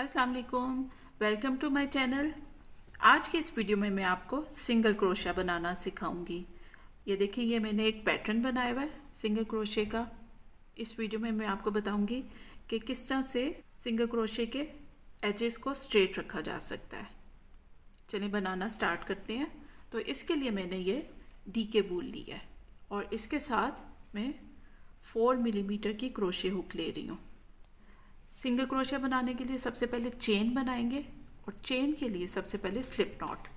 अस्सलाम वालेकुम, welcome to my channel. आज की इस वीडियो में मैं आपको सिंगल क्रोशिया बनाना सिखाऊंगी। ये देखिए, ये मैंने एक पैटर्न बनाया हुआ है सिंगल क्रोशिया का। इस वीडियो में मैं आपको बताऊंगी कि किस तरह से सिंगल क्रोशिया के एजेस को स्ट्रेट रखा जा सकता है। चलिए बनाना स्टार्ट करते हैं। तो इसके लिए मैंने ये डीके वूल ली है और इसके साथ मैं 4 मिलीमीटर की क्रोशिया हुक ले रही हूँ। सिंगल क्रोशिया बनाने के लिए सबसे पहले चेन बनाएंगे और चेन के लिए सबसे पहले स्लिप नॉट।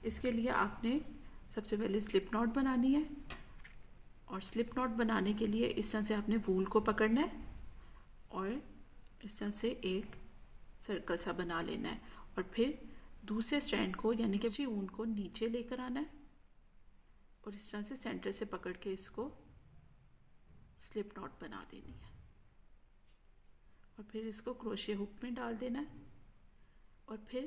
इसके लिए आपने सबसे पहले स्लिप नॉट बनानी है और स्लिप नॉट बनाने के लिए इस तरह से आपने वूल को पकड़ना है और इस तरह से एक सर्कल सा बना लेना है और फिर दूसरे स्ट्रैंड को यानी कि ऊन को नीचे लेकर आना है और इस तरह से सेंटर से पकड़ के इसको स्लिप नॉट बना देनी है और फिर इसको क्रोशिया हुक में डाल देना है और फिर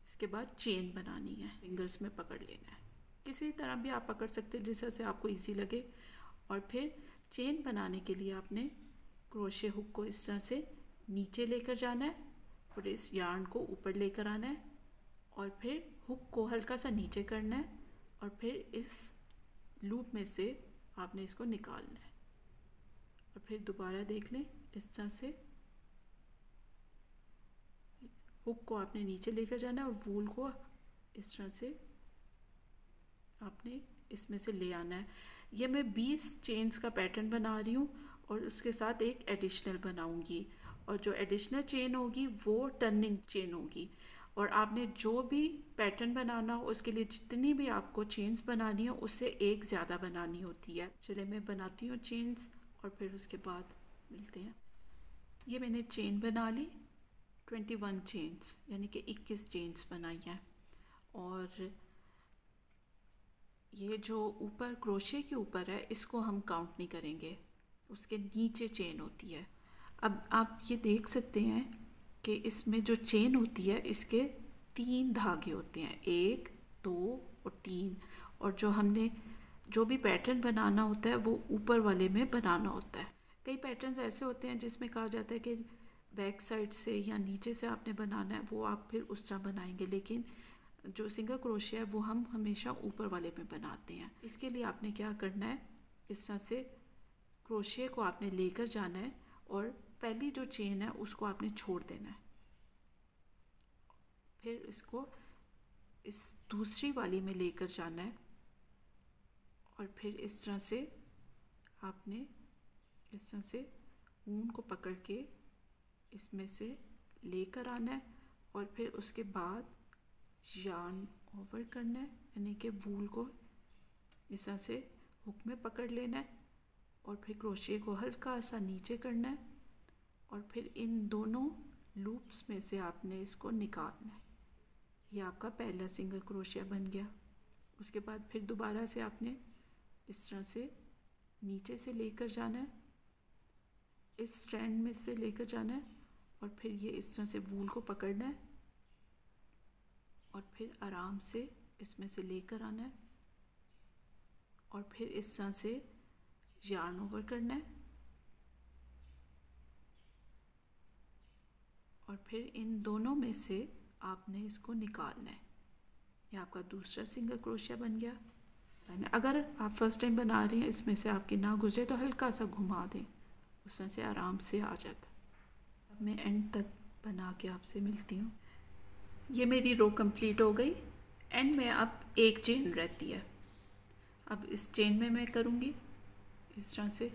इसके बाद चेन बनानी है। फिंगर्स में पकड़ लेना है, किसी तरह भी आप पकड़ सकते हैं जिस से आपको इजी लगे। और फिर चेन बनाने के लिए आपने क्रोशिया हुक को इस तरह से नीचे लेकर जाना है और इस यार्न को ऊपर लेकर आना है और फिर हुक को हल्का सा नीचे करना है और फिर इस लूप में से आपने इसको निकालना है और फिर दोबारा देख लें। इस तरह से हुक को आपने नीचे लेकर जाना है और वूल को इस तरह से आपने इसमें से ले आना है। ये मैं 20 चेन्स का पैटर्न बना रही हूँ और उसके साथ एक एडिशनल बनाऊंगी और जो एडिशनल चेन होगी वो टर्निंग चेन होगी। और आपने जो भी पैटर्न बनाना हो उसके लिए जितनी भी आपको चेन्स बनानी हो उससे एक ज़्यादा बनानी होती है। चलिए मैं बनाती हूँ चेन्स और फिर उसके बाद मिलते हैं। ये मैंने चेन बना ली, 21 चेन्स यानी कि 21 चेन्स बनाई हैं। और ये जो ऊपर क्रोशिया के ऊपर है इसको हम काउंट नहीं करेंगे, उसके नीचे चेन होती है। अब आप ये देख सकते हैं कि इसमें जो चेन होती है इसके 3 धागे होते हैं, 1, 2 और 3। और जो हमने जो भी पैटर्न बनाना होता है वो ऊपर वाले में बनाना होता है। कई पैटर्न्स ऐसे होते हैं जिसमें कहा जाता है कि बैक साइड से या नीचे से आपने बनाना है, वो आप फिर उस तरह बनाएंगे। लेकिन जो सिंगल क्रोशिया है वो हम हमेशा ऊपर वाले में बनाते हैं। इसके लिए आपने क्या करना है, इस तरह से क्रोशिया को आपने लेकर जाना है और पहली जो चेन है उसको आपने छोड़ देना है। फिर इसको इस दूसरी वाली में लेकर जाना है और फिर इस तरह से आपने इस तरह से ऊन को पकड़ के इसमें से लेकर आना है और फिर उसके बाद यार्न ओवर करना है यानी कि वूल को इस तरह से हुक में पकड़ लेना है और फिर क्रोशिया को हल्का सा नीचे करना है और फिर इन दोनों लूप्स में से आपने इसको निकालना है। ये आपका पहला सिंगल क्रोशिया बन गया। उसके बाद फिर दोबारा से आपने इस तरह से नीचे से लेकर जाना है, इस स्ट्रैंड में से लेकर जाना है और फिर ये इस तरह से वूल को पकड़ना है और फिर आराम से इसमें से लेकर आना है और फिर इस तरह से यार्न ओवर करना है और फिर इन दोनों में से आपने इसको निकालना है। ये आपका दूसरा सिंगल क्रोशिया बन गया। अगर आप फर्स्ट टाइम बना रहे हैं इसमें से आपकी ना गुजरे तो हल्का सा घुमा दें, उस तरह से आराम से आ जाता है। अब मैं एंड तक बना के आपसे मिलती हूँ। ये मेरी रो कंप्लीट हो गई। एंड में अब एक चेन रहती है। अब इस चेन में मैं करूँगी इस तरह से।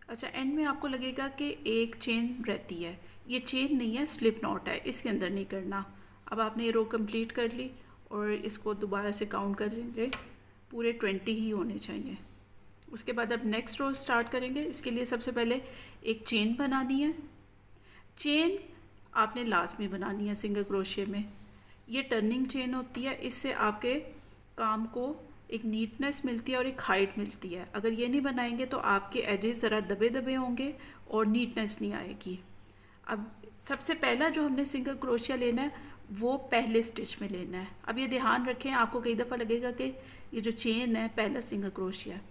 अच्छा, एंड में आपको लगेगा कि एक चेन रहती है, ये चेन नहीं है, स्लिप नॉट है, इसके अंदर नहीं करना। अब आपने ये रो कंप्लीट कर ली और इसको दोबारा से काउंट करेंगे, पूरे 20 ही होने चाहिए। उसके बाद अब नेक्स्ट रो स्टार्ट करेंगे। इसके लिए सबसे पहले एक चेन बनानी है। चेन आपने लास्ट में बनानी है सिंगल क्रोशिया में। ये टर्निंग चेन होती है, इससे आपके काम को एक नीटनेस मिलती है और एक हाइट मिलती है। अगर ये नहीं बनाएंगे तो आपके एजेस ज़रा दबे दबे होंगे और नीटनेस नहीं आएगी। अब सबसे पहला जो हमने सिंगल क्रोशिया लेना है वो पहले स्टिच में लेना है। अब ये ध्यान रखें, आपको कई दफ़ा लगेगा कि ये जो चेन है पहला सिंगल क्रोशिया है,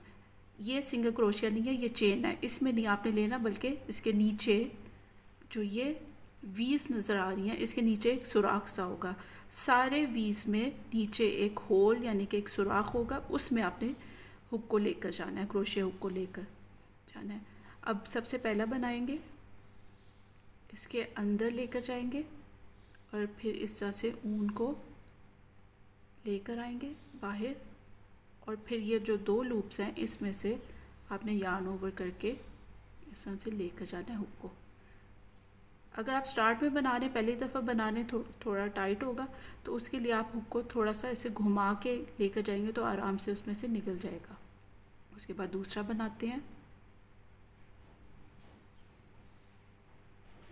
ये सिंगल क्रोशिया नहीं है, ये चेन है, इसमें नहीं आपने लेना, बल्कि इसके नीचे जो ये वीज नज़र आ रही हैं इसके नीचे एक सुराख सा होगा। सारे वीज में नीचे एक होल यानी कि एक सुराख होगा, उसमें आपने हुक को लेकर जाना है, क्रोशिया हुक को लेकर जाना है। अब सबसे पहला बनाएंगे, इसके अंदर लेकर जाएंगे और फिर इस तरह से ऊन को लेकर आएंगे बाहर, और फिर ये जो 2 लूप्स हैं इसमें से आपने यार्न ओवर करके इस तरह से लेकर जाना है हुक को। अगर आप स्टार्ट में बना रहे हैं, पहली दफ़ा बना रहे हैं, थोड़ा टाइट होगा, तो उसके लिए आप हुक को थोड़ा सा ऐसे घुमा के लेकर जाएंगे तो आराम से उसमें से निकल जाएगा। उसके बाद दूसरा बनाते हैं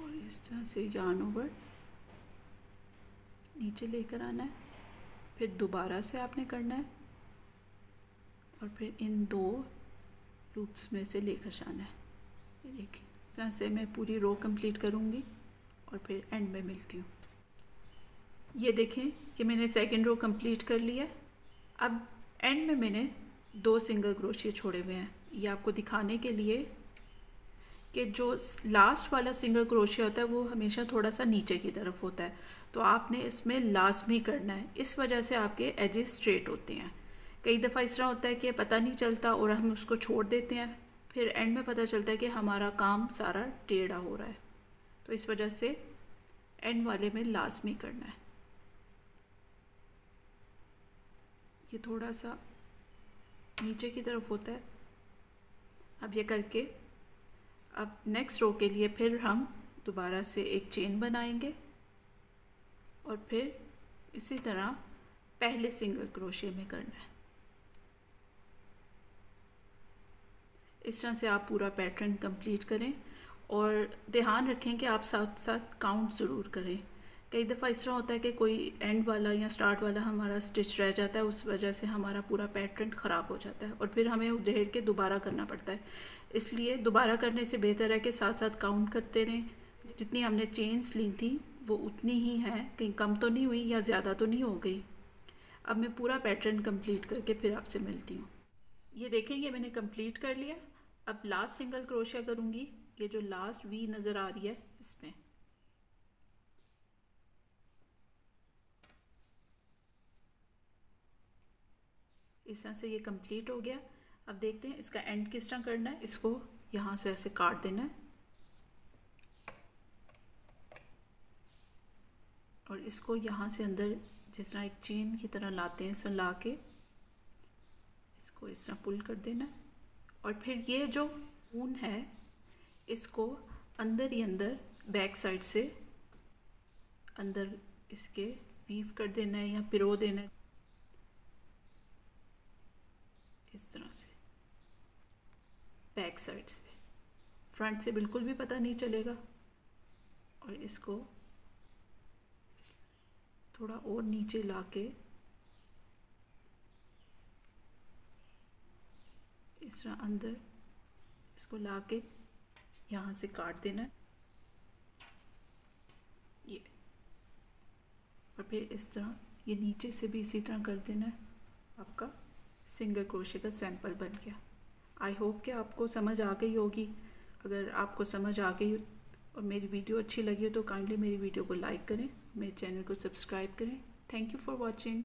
और इस तरह से यार्न ओवर नीचे लेकर आना है, फिर दोबारा से आपने करना है और फिर इन 2 लूप्स में से लेकर जाना है। ये देखिए, इस तरह से मैं पूरी रो कंप्लीट करूँगी और फिर एंड में मिलती हूँ। ये देखें कि मैंने सेकंड रो कंप्लीट कर लिया है। अब एंड में मैंने 2 सिंगल क्रोशिया छोड़े हुए हैं, ये आपको दिखाने के लिए कि जो लास्ट वाला सिंगल क्रोशिया होता है वो हमेशा थोड़ा सा नीचे की तरफ होता है, तो आपने इसमें लाजमी करना है। इस वजह से आपके एजेस स्ट्रेट होते हैं। कई दफ़ा इस तरह होता है कि पता नहीं चलता और हम उसको छोड़ देते हैं, फिर एंड में पता चलता है कि हमारा काम सारा टेढ़ा हो रहा है, तो इस वजह से एंड वाले में लाजमी करना है। ये थोड़ा सा नीचे की तरफ होता है। अब ये करके अब नेक्स्ट रो के लिए फिर हम दोबारा से एक चेन बनाएंगे और फिर इसी तरह पहले सिंगल क्रोशिया में करना है। इस तरह से आप पूरा पैटर्न कंप्लीट करें और ध्यान रखें कि आप साथ साथ काउंट ज़रूर करें। कई दफ़ा इस तरह होता है कि कोई एंड वाला या स्टार्ट वाला हमारा स्टिच रह जाता है, उस वजह से हमारा पूरा पैटर्न ख़राब हो जाता है और फिर हमें उधेड़ के दोबारा करना पड़ता है। इसलिए दोबारा करने से बेहतर है कि साथ साथ काउंट करते रहें। जितनी हमने चेन्स ली थी वो उतनी ही हैं, कहीं कम तो नहीं हुई या ज़्यादा तो नहीं हो गई। अब मैं पूरा पैटर्न कंप्लीट करके फिर आपसे मिलती हूँ। ये देखेंगे मैंने कंप्लीट कर लिया। अब लास्ट सिंगल क्रोशिया करूँगी, ये जो लास्ट वी नज़र आ रही है इसमें, इस तरह से ये कंप्लीट हो गया। अब देखते हैं इसका एंड किस तरह करना है। इसको यहाँ से ऐसे काट देना है और इसको यहाँ से अंदर जिस तरह एक चेन की तरह लाते हैं, इसे ला के इसको इस तरह पुल कर देना है और फिर ये जो ऊन है इसको अंदर ही अंदर बैक साइड से अंदर इसके वीव कर देना है या पिरो देना है, इस तरह से बैक साइड से। फ्रंट से बिल्कुल भी पता नहीं चलेगा। और इसको थोड़ा और नीचे लाके इस तरह अंदर इसको लाके यहाँ से काट देना है ये, और फिर इस तरह ये नीचे से भी इसी तरह कर देना है। आपका सिंगल क्रोशिया का सैंपल बन गया। आई होप कि आपको समझ आ गई होगी। अगर आपको समझ आ गई और मेरी वीडियो अच्छी लगी हो तो काइंडली मेरी वीडियो को लाइक करें, मेरे चैनल को सब्सक्राइब करें। Thank you for watching.